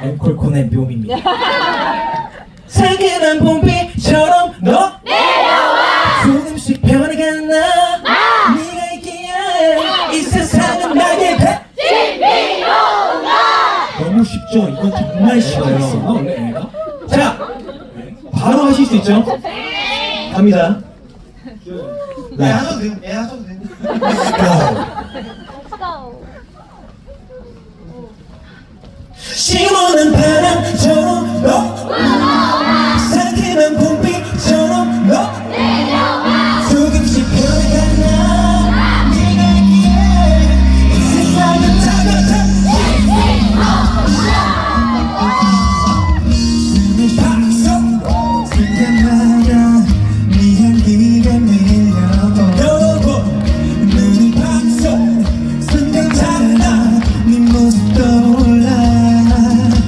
앵콜콘의 묘미입니다. 상큼한 봄비처럼 너 내려와 조금씩 변해가는 나 네가 있기에 이 세상은 나게 돼 너무 쉽죠? 이건 정말 쉬워요. 자, 바로 하실 수 있죠? 갑니다. 네, 하셔도 돼요. 예, 하셔도 돼요. 시원한 바람처럼 너 상큼한 봄비처럼 너 조금씩 변해가는 나 네가 있기에 이 세상은 다같아 박수 순간마다 네 향기가 밀려오고 눈이 박수 순간 달라 네 모습 떠올라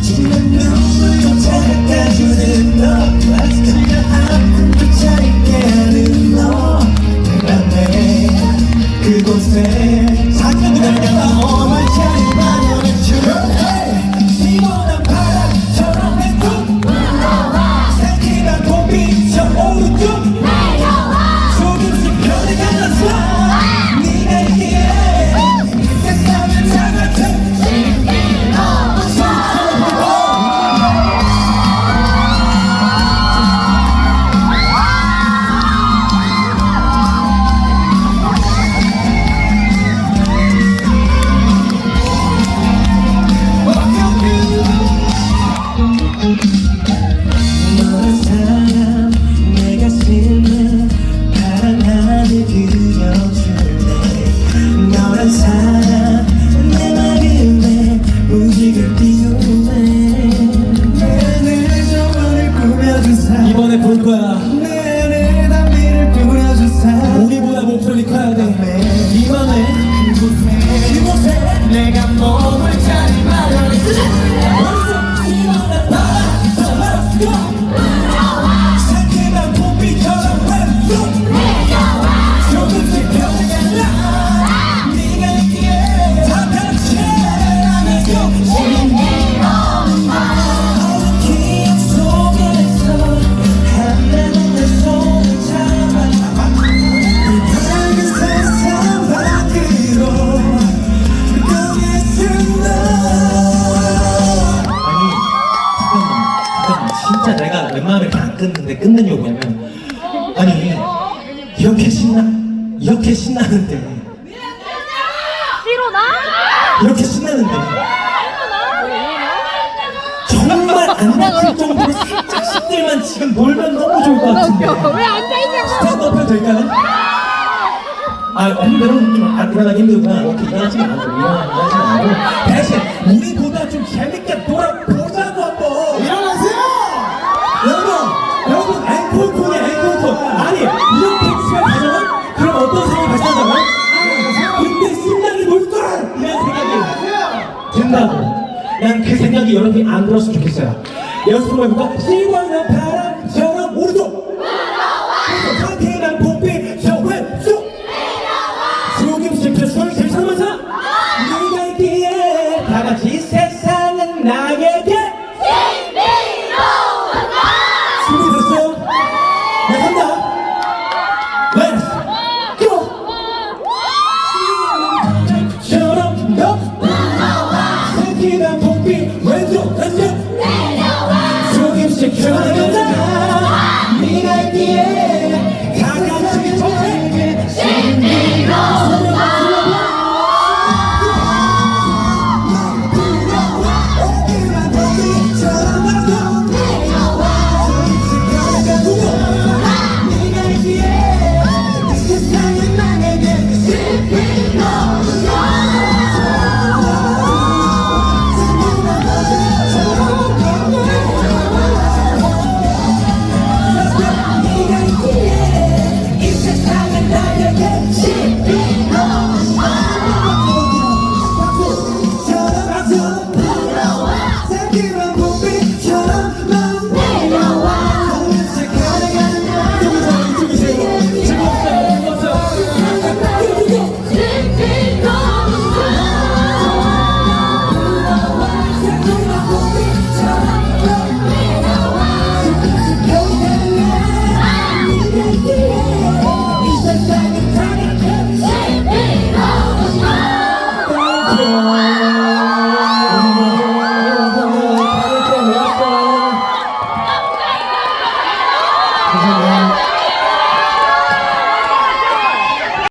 지난 눈물로 찾아가주는 너 네가 아픔도 차있게 하는 너 그다음에 그곳에 작은 그녀가 몸을 차림하려는 춤 시원한 바람처럼 내꿈 상큼한 봄비처럼 오른쪽 조금씩 변해가는 사 네가 있기에 이 세상은 다같아 너란 사람 내 가슴에 파란 하늘 그려주네 너란 사람 내 마음에 무지개 띄우네 내 정원을 꾸며준 사람 이번에 볼 거야 내 담비를 뿌려준 사람 우리보다 목소리 커야 돼이 맘에 그곳에 내가 몸을 차림하려는 시원한 바람 상큼한 봄비처럼 왼쪽 조금씩 변해가는 나 네가 있기에 다같이 안아줘 어느 기억 속에서 하나는 내 손을 잡아 이 밝은 세상 밖으로 꺼내준 너 잠깐만 진짜 내가 웬만하면 이렇게 안 끊는데 끊는 이유가 뭐냐면 아니 이렇게 신나는데 이렇게 신나는데 정말 안 다칠 정도로 살짝 신들만 지금 놀면 너무 좋을 것 같은데 왜 앉아있냐고. 스탠드업 해도 될까요? 오늘은 좀 일어나기 힘들구나. 오케이, 일어나지 말고 대신 우리보다 좀 재밌게 놀아보자고 한번 일어나세요! 여러분 앵콜콘이야 앵콜콘 아니 이렇게 시간 가져가? 그럼 어떤 상황이 발생하잖아? 근데 신나게 놀걸! 이런 생각이 든다고 난 그 생각이 여러분이 안 들었으면 좋겠어요. 연습 한번 해볼까? 시원한 바람처럼 오른쪽 상쾌한 봄비처럼 왼쪽 조금씩 펴서 제일 참아서 네가 있기에 다같이 세상은 나에게 준비됐어요? 네 간다 Let's go 처럼 너 상쾌한 봄비 왼쪽 왼쪽 조금씩 변해간다 네가 있기에 다같이 정해 신비로운 감사합니다.